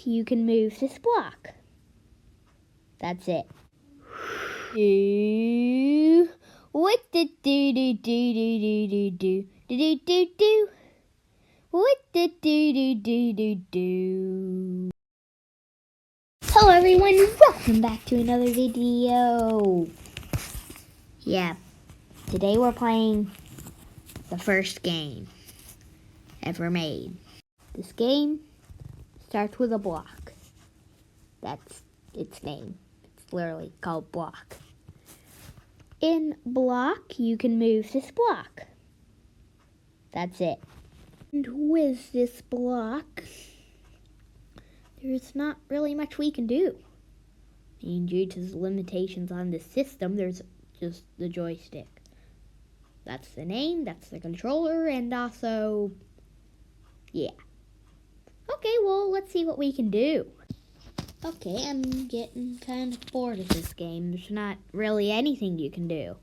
you can move this block. That's it. What the do? What the do? Hello everyone, welcome back to another video. Yeah, today we're playing the first game ever made. This game starts with a block. That's its name. It's literally called block. In block, you can move this block. That's it. And with this block, there's not really much we can do. I mean, due to the limitations on the system, there's just the joystick. That's the name, that's the controller, and also, yeah. Okay, well, let's see what we can do. Okay, I'm getting kind of bored of this game. There's not really anything you can do.